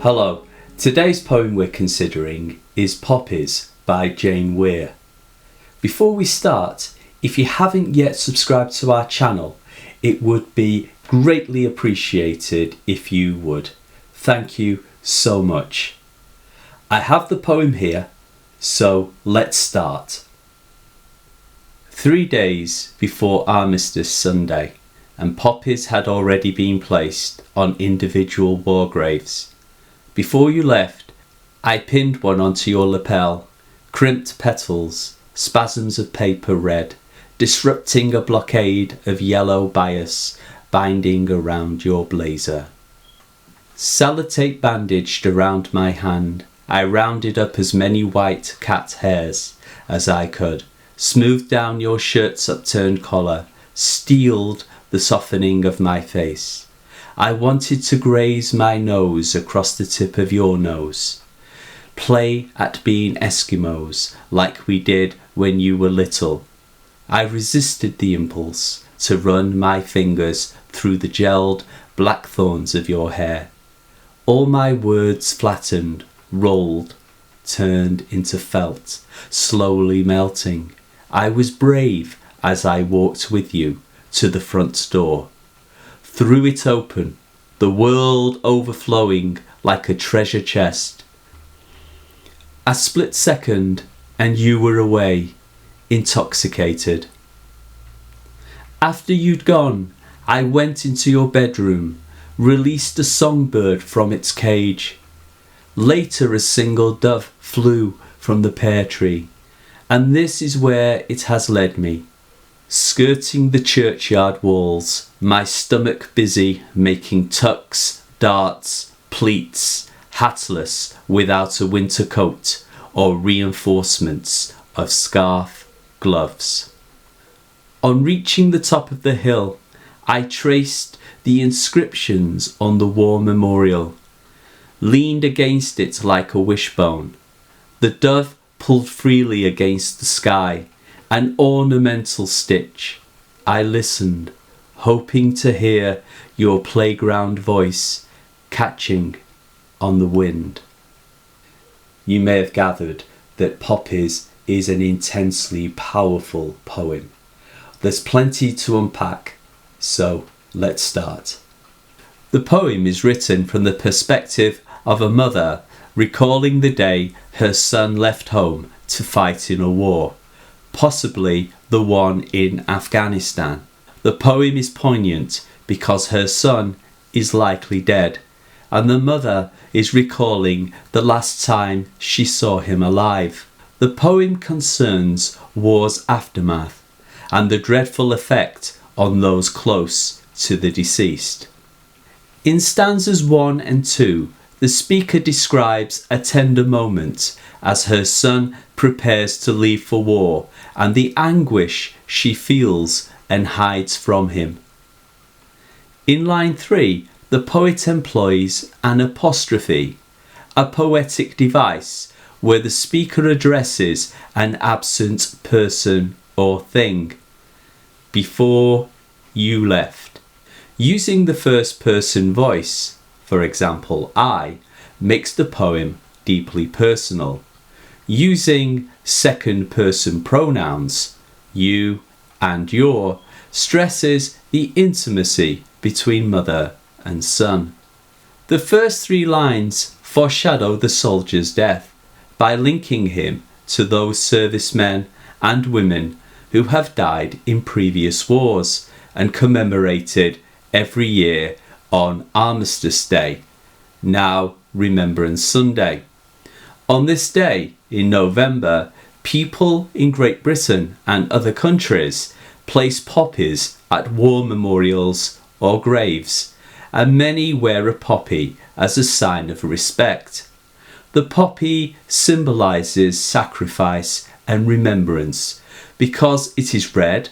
Hello, today's poem we're considering is Poppies by Jane Weir. Before we start, if you haven't yet subscribed to our channel, it would be greatly appreciated if you would. Thank you so much. I have the poem here, so let's start. 3 days before Armistice Sunday, and poppies had already been placed on individual war graves. Before you left, I pinned one onto your lapel, crimped petals, spasms of paper red, disrupting a blockade of yellow bias binding around your blazer. Sellotape bandaged around my hand, I rounded up as many white cat hairs as I could, smoothed down your shirt's upturned collar, steeled the softening of my face. I wanted to graze my nose across the tip of your nose. Play at being Eskimos like we did when you were little. I resisted the impulse to run my fingers through the gelled blackthorns of your hair. All my words flattened, rolled, turned into felt, slowly melting. I was brave as I walked with you to the front door. Threw it open, the world overflowing like a treasure chest. A split second and you were away, intoxicated. After you'd gone, I went into your bedroom, released a songbird from its cage. Later a single dove flew from the pear tree, and this is where it has led me. Skirting the churchyard walls, my stomach busy making tucks, darts, pleats, hatless without a winter coat or reinforcements of scarf, gloves. On reaching the top of the hill, I traced the inscriptions on the war memorial, leaned against it like a wishbone. The dove pulled freely against the sky, an ornamental stitch. I listened, hoping to hear your playground voice catching on the wind. You may have gathered that Poppies is an intensely powerful poem. There's plenty to unpack, so let's start. The poem is written from the perspective of a mother recalling the day her son left home to fight in a war, possibly the one in Afghanistan. The poem is poignant because her son is likely dead, and the mother is recalling the last time she saw him alive. The poem concerns war's aftermath and the dreadful effect on those close to the deceased. In stanzas 1 and 2, the speaker describes a tender moment as her son prepares to leave for war and the anguish she feels and hides from him. In line 3, the poet employs an apostrophe, a poetic device where the speaker addresses an absent person or thing. Before you left. Using the first person voice, for example, I, makes the poem deeply personal. Using second person pronouns, you and your, stresses the intimacy between mother and son. The first 3 lines foreshadow the soldier's death by linking him to those servicemen and women who have died in previous wars and commemorated every year on Armistice Day, now Remembrance Sunday. On this day in November, people in Great Britain and other countries place poppies at war memorials or graves, and many wear a poppy as a sign of respect. The poppy symbolises sacrifice and remembrance because it is red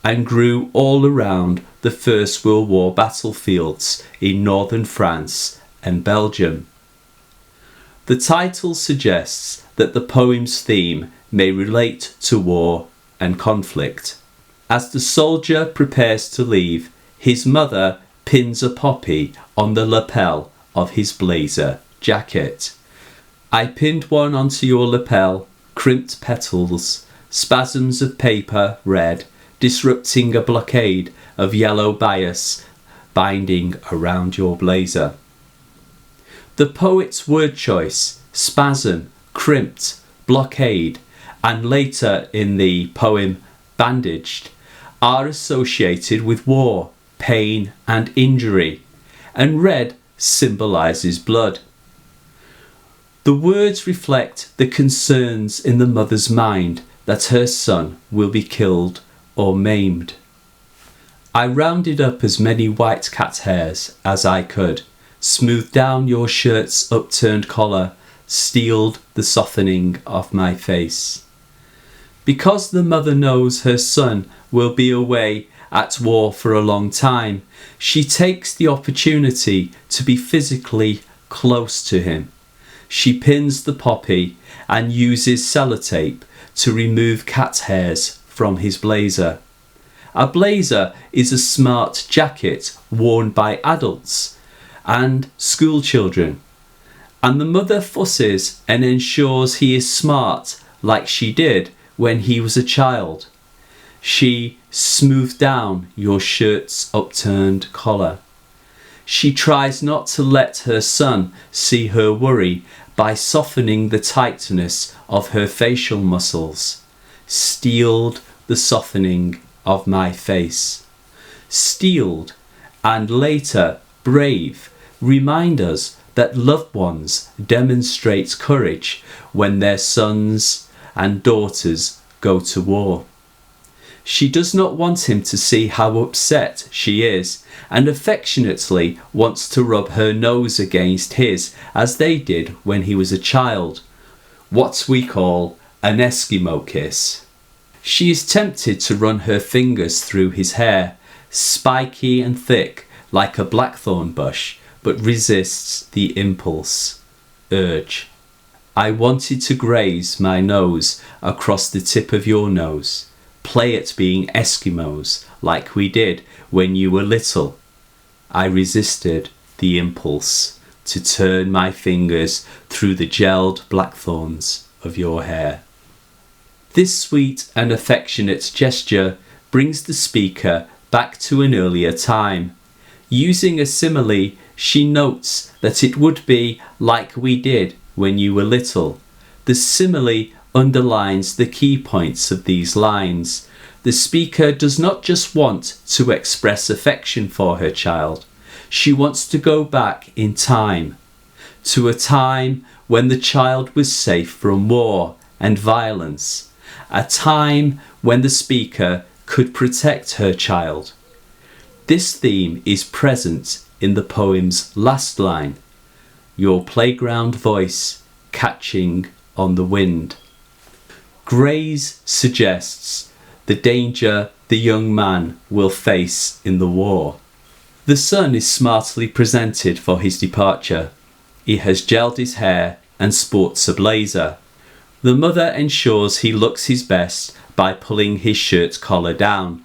and grew all around the First World War battlefields in northern France and Belgium. The title suggests that the poem's theme may relate to war and conflict. As the soldier prepares to leave, his mother pins a poppy on the lapel of his blazer jacket. I pinned one onto your lapel, crimped petals, spasms of paper red, disrupting a blockade of yellow bias binding around your blazer. The poet's word choice, spasm, crimped, blockade, and later in the poem bandaged, are associated with war, pain and injury, and red symbolises blood. The words reflect the concerns in the mother's mind that her son will be killed or maimed. I rounded up as many white cat hairs as I could, smoothed down your shirt's upturned collar, steeled the softening of my face. Because the mother knows her son will be away at war for a long time, she takes the opportunity to be physically close to him. She pins the poppy and uses sellotape to remove cat hairs from his blazer. A blazer is a smart jacket worn by adults and school children, and the mother fusses and ensures he is smart like she did when he was a child. She smoothed down your shirt's upturned collar. She tries not to let her son see her worry by softening the tightness of her facial muscles. Steeled the softening of my face. Steeled and later brave remind us that loved ones demonstrate courage when their sons and daughters go to war. She does not want him to see how upset she is, and affectionately wants to rub her nose against his as they did when he was a child, what we call an Eskimo kiss. She is tempted to run her fingers through his hair, spiky and thick like a blackthorn bush, but resists the impulse, urge. I wanted to graze my nose across the tip of your nose, play at being Eskimos like we did when you were little. I resisted the impulse to turn my fingers through the gelled blackthorns of your hair. This sweet and affectionate gesture brings the speaker back to an earlier time. Using a simile, she notes that it would be like we did when you were little. The simile underlines the key points of these lines. The speaker does not just want to express affection for her child. She wants to go back in time, to a time when the child was safe from war and violence, a time when the speaker could protect her child. This theme is present in the poem's last line, your playground voice catching on the wind. Graze suggests the danger the young man will face in the war. The son is smartly presented for his departure. He has gelled his hair and sports a blazer. The mother ensures he looks his best by pulling his shirt collar down.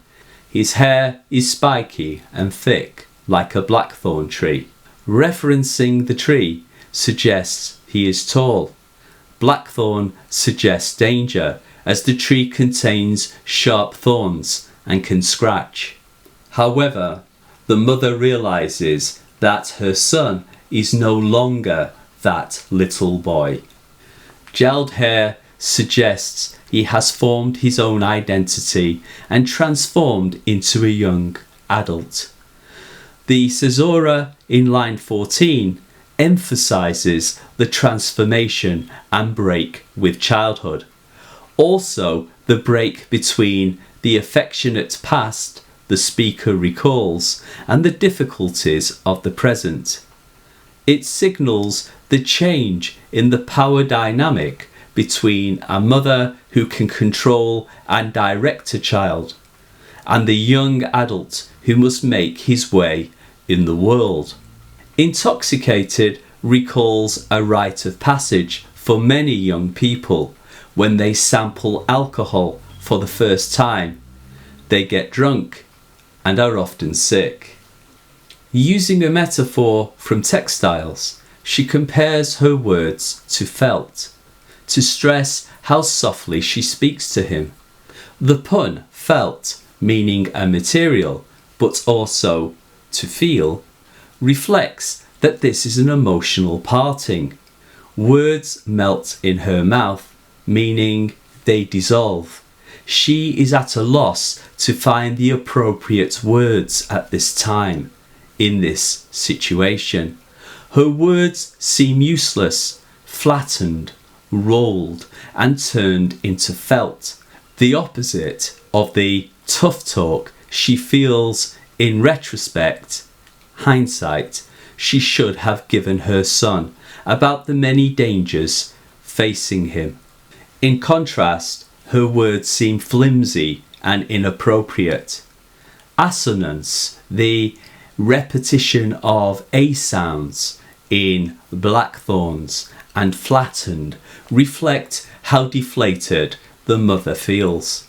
His hair is spiky and thick like a blackthorn tree. Referencing the tree suggests he is tall. Blackthorn suggests danger, as the tree contains sharp thorns and can scratch. However, the mother realizes that her son is no longer that little boy. Gelled hair suggests he has formed his own identity and transformed into a young adult. The caesura in line 14 emphasizes the transformation and break with childhood. Also, the break between the affectionate past the speaker recalls and the difficulties of the present. It signals the change in the power dynamic between a mother who can control and direct a child and the young adult who must make his way in the world. Intoxicated recalls a rite of passage for many young people when they sample alcohol for the first time. They get drunk and are often sick. Using a metaphor from textiles, she compares her words to felt, to stress how softly she speaks to him. The pun felt, meaning a material, but also to feel, reflects that this is an emotional parting. Words melt in her mouth, meaning they dissolve. She is at a loss to find the appropriate words at this time, in this situation. Her words seem useless, flattened, rolled, and turned into felt, the opposite of the tough talk she feels in retrospect, hindsight, she should have given her son about the many dangers facing him. In contrast, her words seem flimsy and inappropriate. Assonance, the repetition of A sounds in blackthorns, and flattened, reflect how deflated the mother feels.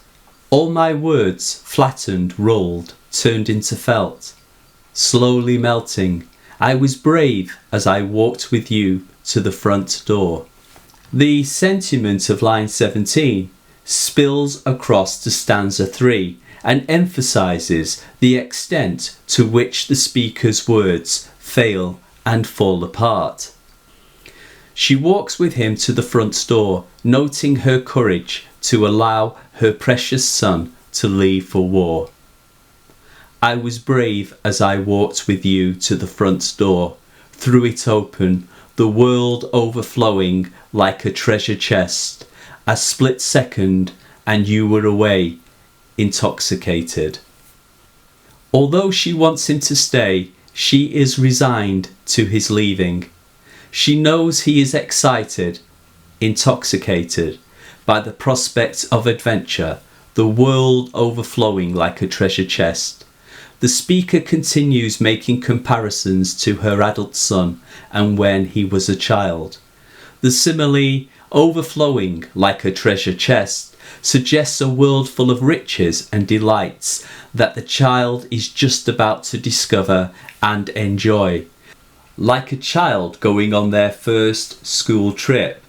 All my words, flattened, rolled, turned into felt. Slowly melting, I was brave as I walked with you to the front door. The sentiment of line 17 spills across to stanza 3 and emphasises the extent to which the speaker's words fail and fall apart. She walks with him to the front door, noting her courage to allow her precious son to leave for war. I was brave as I walked with you to the front door, threw it open, the world overflowing like a treasure chest. A split second and you were away, intoxicated. Although she wants him to stay, she is resigned to his leaving. She knows he is excited, intoxicated by the prospect of adventure, the world overflowing like a treasure chest. The speaker continues making comparisons to her adult son and when he was a child. The simile, overflowing like a treasure chest, suggests a world full of riches and delights that the child is just about to discover and enjoy. Like a child going on their first school trip,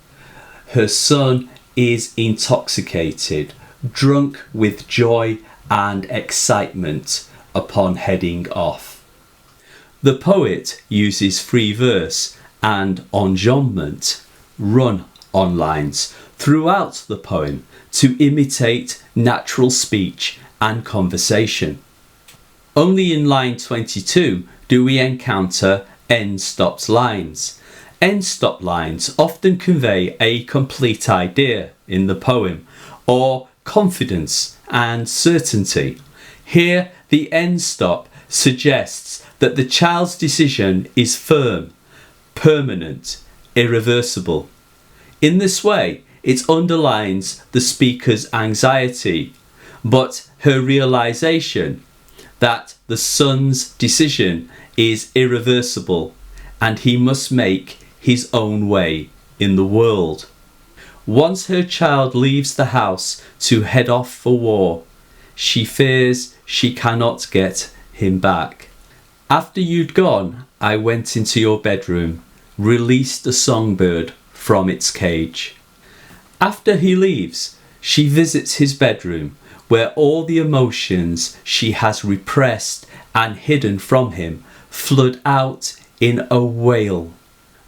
her son is intoxicated, drunk with joy and excitement upon heading off. The poet uses free verse and enjambment, run-on lines, throughout the poem to imitate natural speech and conversation. Only in line 22 do we encounter end-stopped lines. End-stop lines often convey a complete idea in the poem, or confidence and certainty. Here, the end stop suggests that the child's decision is firm, permanent, irreversible. In this way, it underlines the speaker's anxiety, but her realization that the son's decision is irreversible and he must make his own way in the world. Once her child leaves the house to head off for war, she fears she cannot get him back. After you'd gone, I went into your bedroom, released a songbird from its cage. After he leaves, she visits his bedroom, where all the emotions she has repressed and hidden from him flood out in a wail.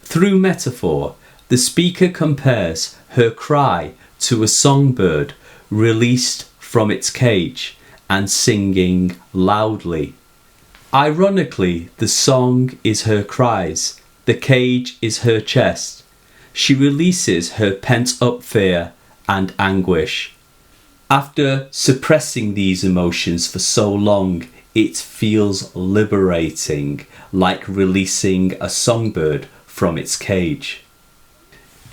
Through metaphor, the speaker compares her cry to a songbird released from its cage and singing loudly. Ironically, the song is her cries, the cage is her chest. She releases her pent-up fear and anguish. After suppressing these emotions for so long, it feels liberating, like releasing a songbird from its cage.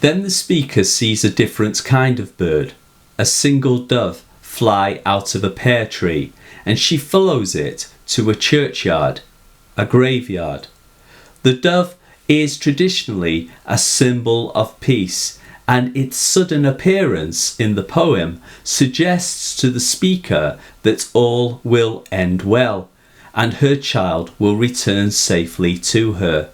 Then the speaker sees a different kind of bird, a single dove fly out of a pear tree, and she follows it to a churchyard, a graveyard. The dove is traditionally a symbol of peace, and its sudden appearance in the poem suggests to the speaker that all will end well, and her child will return safely to her.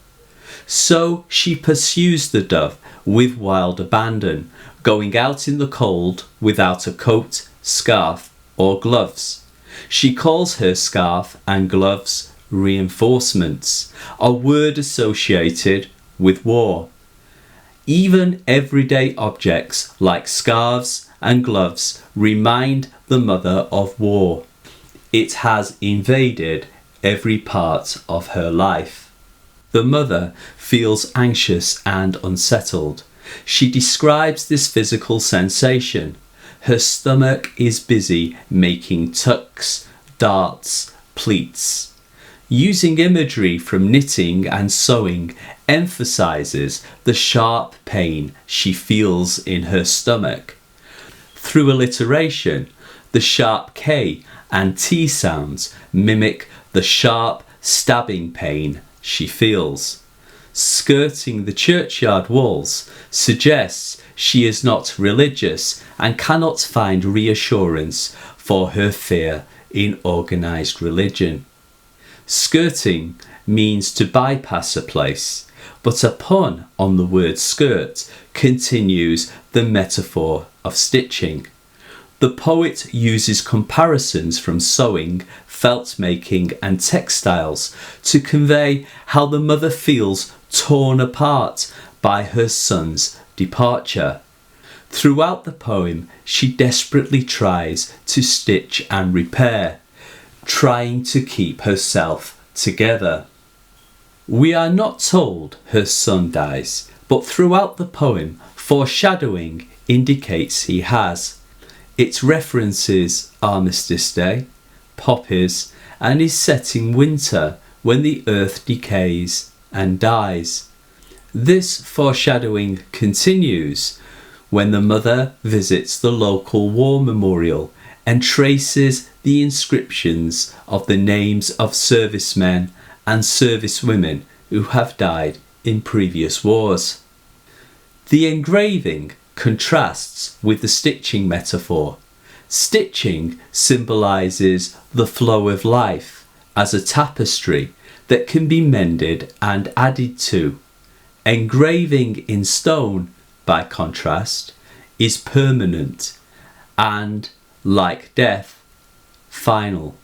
So she pursues the dove with wild abandon, going out in the cold without a coat, scarf, or gloves. She calls her scarf and gloves reinforcements, a word associated with war. Even everyday objects like scarves and gloves remind the mother of war. It has invaded every part of her life. The mother feels anxious and unsettled. She describes this physical sensation. Her stomach is busy making tucks, darts, pleats. Using imagery from knitting and sewing emphasizes the sharp pain she feels in her stomach. Through alliteration, the sharp K and T sounds mimic the sharp stabbing pain she feels. Skirting the churchyard walls suggests she is not religious and cannot find reassurance for her fear in organised religion. Skirting means to bypass a place, but a pun on the word skirt continues the metaphor of stitching. The poet uses comparisons from sewing, felt making and textiles to convey how the mother feels torn apart by her son's departure. Throughout the poem, she desperately tries to stitch and repair, trying to keep herself together. We are not told her son dies, but throughout the poem, foreshadowing indicates he has. Its references Armistice Day, Poppies, and is set in winter when the earth decays and dies. This foreshadowing continues when the mother visits the local war memorial and traces the inscriptions of the names of servicemen and servicewomen who have died in previous wars. The engraving contrasts with the stitching metaphor. Stitching symbolises the flow of life as a tapestry that can be mended and added to. Engraving in stone, by contrast, is permanent and, like death, final.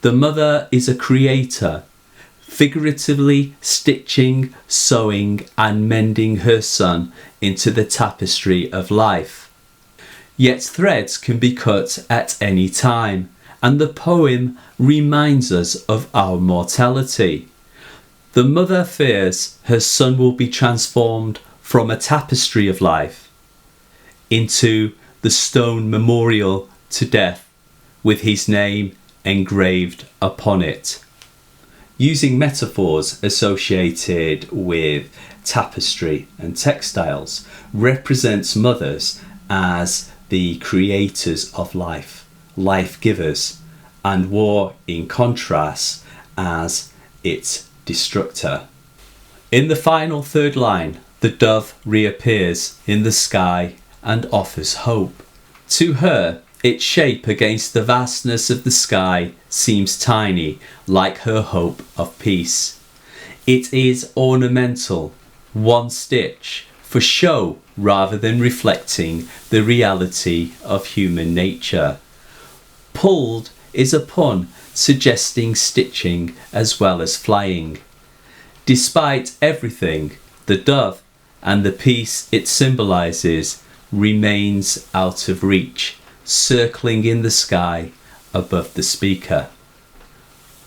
The mother is a creator, figuratively stitching, sewing and mending her son into the tapestry of life. Yet threads can be cut at any time, and the poem reminds us of our mortality. The mother fears her son will be transformed from a tapestry of life into the stone memorial to death with his name engraved upon it. Using metaphors associated with tapestry and textiles represents mothers as the creators of life, life givers, and war in contrast as its destructor. In the final third line, the dove reappears in the sky and offers hope. To her, its shape against the vastness of the sky seems tiny, like her hope of peace. It is ornamental, one stitch, for show rather than reflecting the reality of human nature. Pulled is a pun suggesting stitching as well as flying. Despite everything, the dove and the peace it symbolises remains out of reach, circling in the sky above the speaker.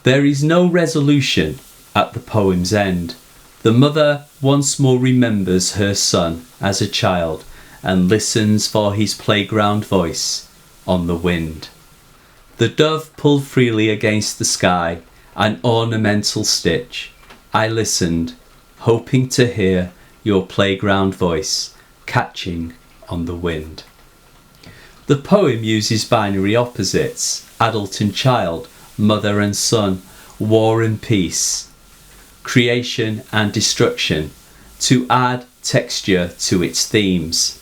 There is no resolution at the poem's end. The mother once more remembers her son as a child and listens for his playground voice on the wind. The dove pulled freely against the sky, an ornamental stitch. I listened, hoping to hear your playground voice catching on the wind. The poem uses binary opposites, adult and child, mother and son, war and peace, creation and destruction, to add texture to its themes.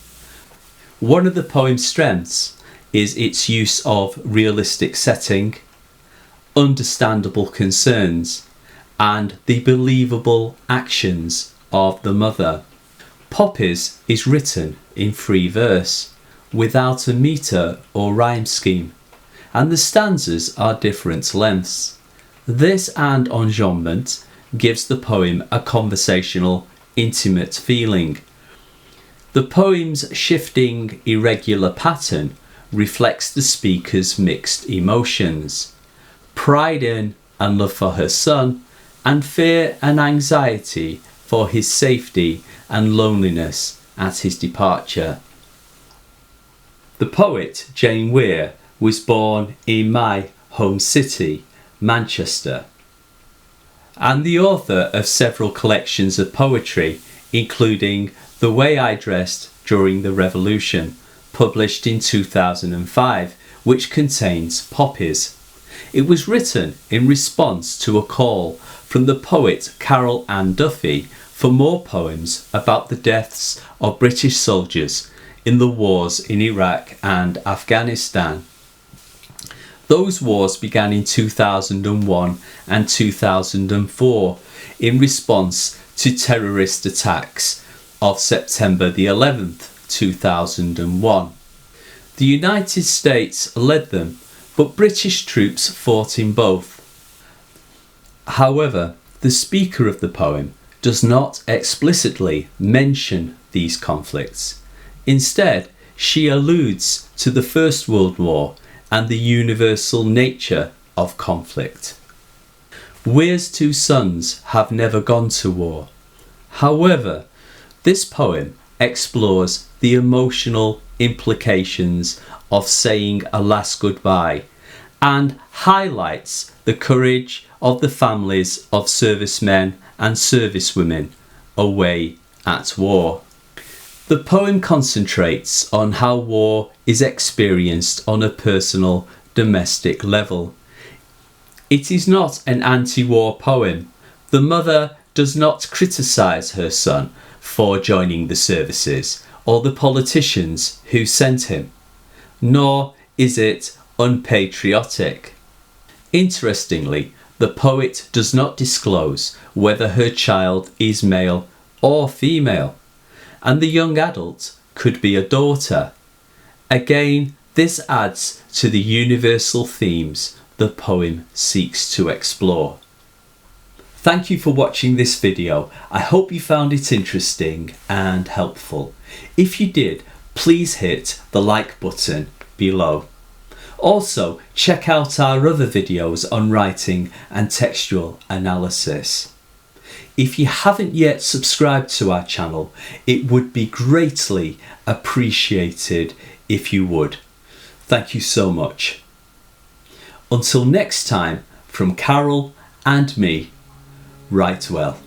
One of the poem's strengths is its use of realistic setting, understandable concerns, and the believable actions of the mother. Poppies is written in free verse, without a metre or rhyme scheme, and the stanzas are different lengths. This and enjambment gives the poem a conversational, intimate feeling. The poem's shifting, irregular pattern reflects the speaker's mixed emotions: pride in and love for her son, and fear and anxiety for his safety and loneliness at his departure. The poet Jane Weir was born in my home city, Manchester, and the author of several collections of poetry, including The Way I Dressed During the Revolution, published in 2005, which contains Poppies. It was written in response to a call from the poet Carol Ann Duffy for more poems about the deaths of British soldiers in the wars in Iraq and Afghanistan. Those wars began in 2001 and 2004 in response to terrorist attacks of September the 11th, 2001. The United States led them, but British troops fought in both. However, the speaker of the poem does not explicitly mention these conflicts. Instead, she alludes to the First World War and the universal nature of conflict. Weir's two sons have never gone to war. However, this poem explores the emotional implications of saying a last goodbye and highlights the courage of the families of servicemen and servicewomen away at war. The poem concentrates on how war is experienced on a personal, domestic level. It is not an anti-war poem. The mother does not criticise her son for joining the services or the politicians who sent him, nor is it unpatriotic. Interestingly, the poet does not disclose whether her child is male or female, and the young adult could be a daughter. Again, this adds to the universal themes the poem seeks to explore. Thank you for watching this video. I hope you found it interesting and helpful. If you did, please hit the like button below. Also, check out our other videos on writing and textual analysis. If you haven't yet subscribed to our channel, it would be greatly appreciated if you would. Thank you so much. Until next time, from Carol and me, write well.